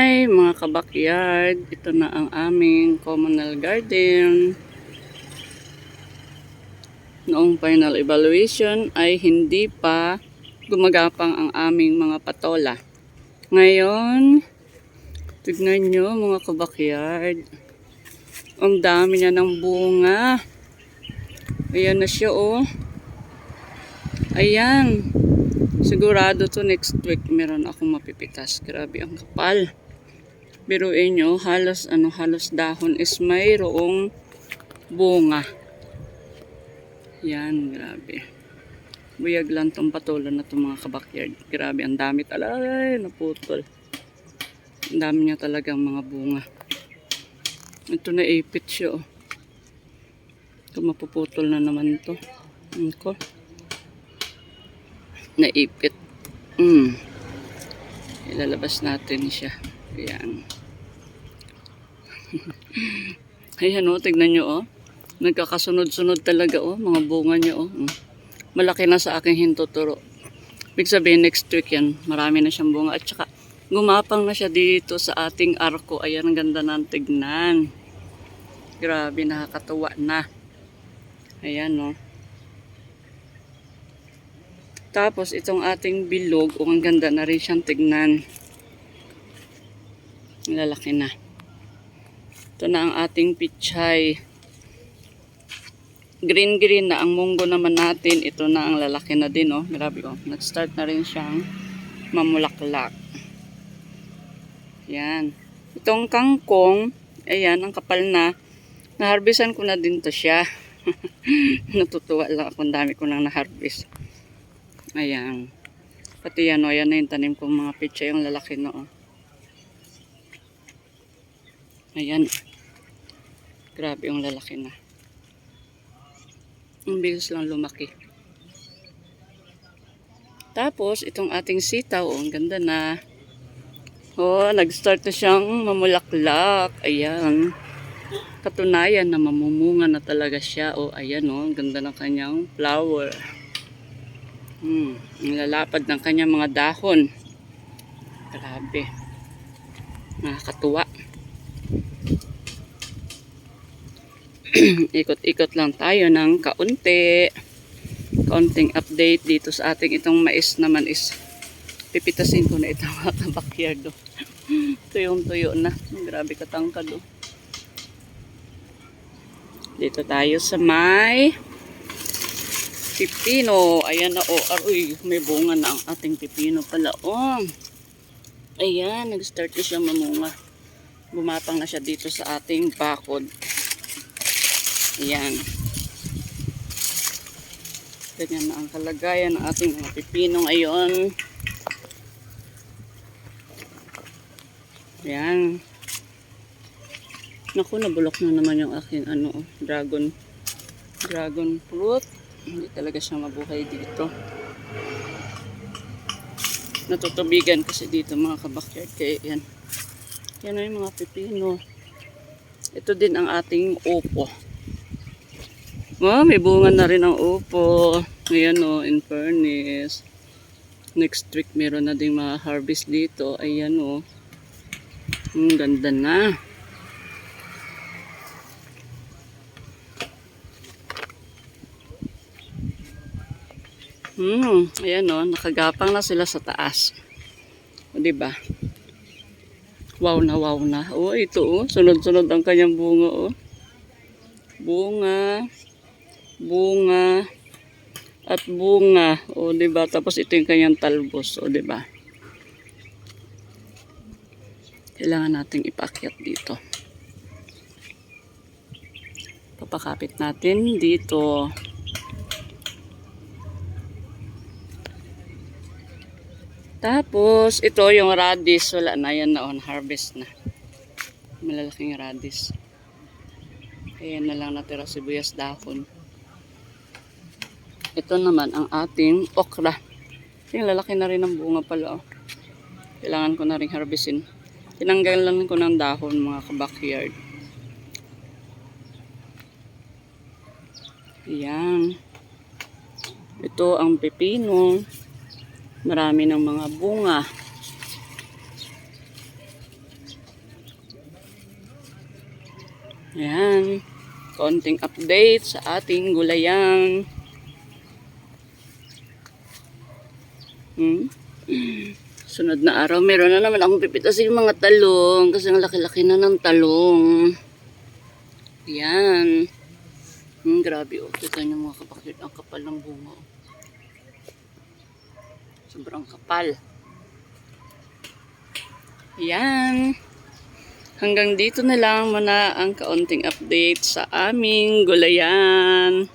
Hi mga kabakyard, ito na ang aming communal garden. Noong final evaluation ay hindi pa gumagapang ang aming mga patola. Ngayon, tignan nyo mga kabakyard, ang dami niya ng bunga. Ayan na siya oh. Ayan. Sigurado to next week meron akong mapipitas. Grabe ang kapal. Biruin nyo, halos dahon is mayroong bunga. Yan, grabe. Buyag lang tong patulan na itong mga kabakyard. Grabe, ang dami talaga. Ay, naputol. Ang dami niya talagang mga bunga. Ito na ipit siya oh. Ito mapuputol na naman to. Ko. Naipit. Ilalabas natin siya. Ayan. Ayan o, tignan nyo o. Nagkakasunod-sunod talaga o, mga bunga niya o. Malaki na sa aking hintuturo. Ibig sabihin next week yan, marami na siyang bunga. At saka gumapang na siya dito sa ating arko. Ayan, ang ganda ng tignan. Grabe, nakakatuwa na. Ayan o. Tapos itong ating bilog, ang ganda na rin siyang tignan. Lalaki na. Ito na ang ating pichay. Green na ang munggo naman natin. Ito na ang lalaki na din oh. Grabe oh. Nag-start na rin siyang mamulaklak. Yan. Itong kangkong, ayan, ang kapal na. Naharbisan ko na din to siya. Natutuwa lang ako, dami ko nang naharvest. Ayan. Pati yan o, yan na yung tanim kong mga pichay, yung lalaki na o. Ayan. Grabe yung lalaki na. Ang bilis lang lumaki. Tapos, itong ating sitaw, ang ganda na. Oh, nag-start na siyang mamulaklak. Ayan. Katunayan na mamumunga na talaga siya. Oh, ayan oh, ang ganda ng kanyang flower. Ang lalapad ng kanyang mga dahon. Grabe. Nakakatuwa. Ikot-ikot lang tayo ng kaunti. Kaunting update dito sa ating itong mais naman is pipitasin ko na ito mga kabakyard. Tuyong-tuyo na. Grabe katangkad oh. Dito tayo sa may pipino. Ayan na oh. Aroy, may bunga na ang ating pipino pala oh. Ayan, nag-start na siya mamunga. Bumapang na siya dito sa ating bakod. Ayan. Ganyan na ang kalagayan ng ating mga pipino ngayon. Ayan. Naku, nabulok na naman yung aking dragon fruit. Hindi talaga siya mabuhay dito. Natutubigan kasi dito mga kabakyard. Kaya yan. Yan na yung mga pipino. Ito din ang ating upo. Oh, may bunga na rin ang upo. Ayan o, in fairness. Next week meron na ding mga harvest dito. Ayan o. Ang ganda na. Ayan o, nakagapang na sila sa taas. O, diba? Wow na, wow na. O, ito o, sunod-sunod ang kanyang bunga o. Bunga. Bunga at bunga o diba, tapos ito yung kanyang talbos o diba, kailangan nating ipakyat dito, papakapit natin dito. Tapos ito yung radish, wala na yan na on harvest na, malalaking radish. Ayan na lang natira sibuyas dahon. Ito naman ang ating okra. Yung lalaki na rin ng bunga pala. Oh. Kailangan ko na rin harvestin. Tinanggalan ko ng dahon mga kabakyard. Ayan. Ito ang pepino. Marami ng mga bunga. Ayan. Konting update sa ating gulayan. Sunod na araw, meron na naman akong pipitasin yung mga talong kasi ang laki-laki na ng talong. Ayan. Grabe oh. Kita niyo mga kapatid, ang kapal ng bunga. Sobrang kapal. Ayan. Hanggang dito na lang muna ang kaunting update sa aming gulayan.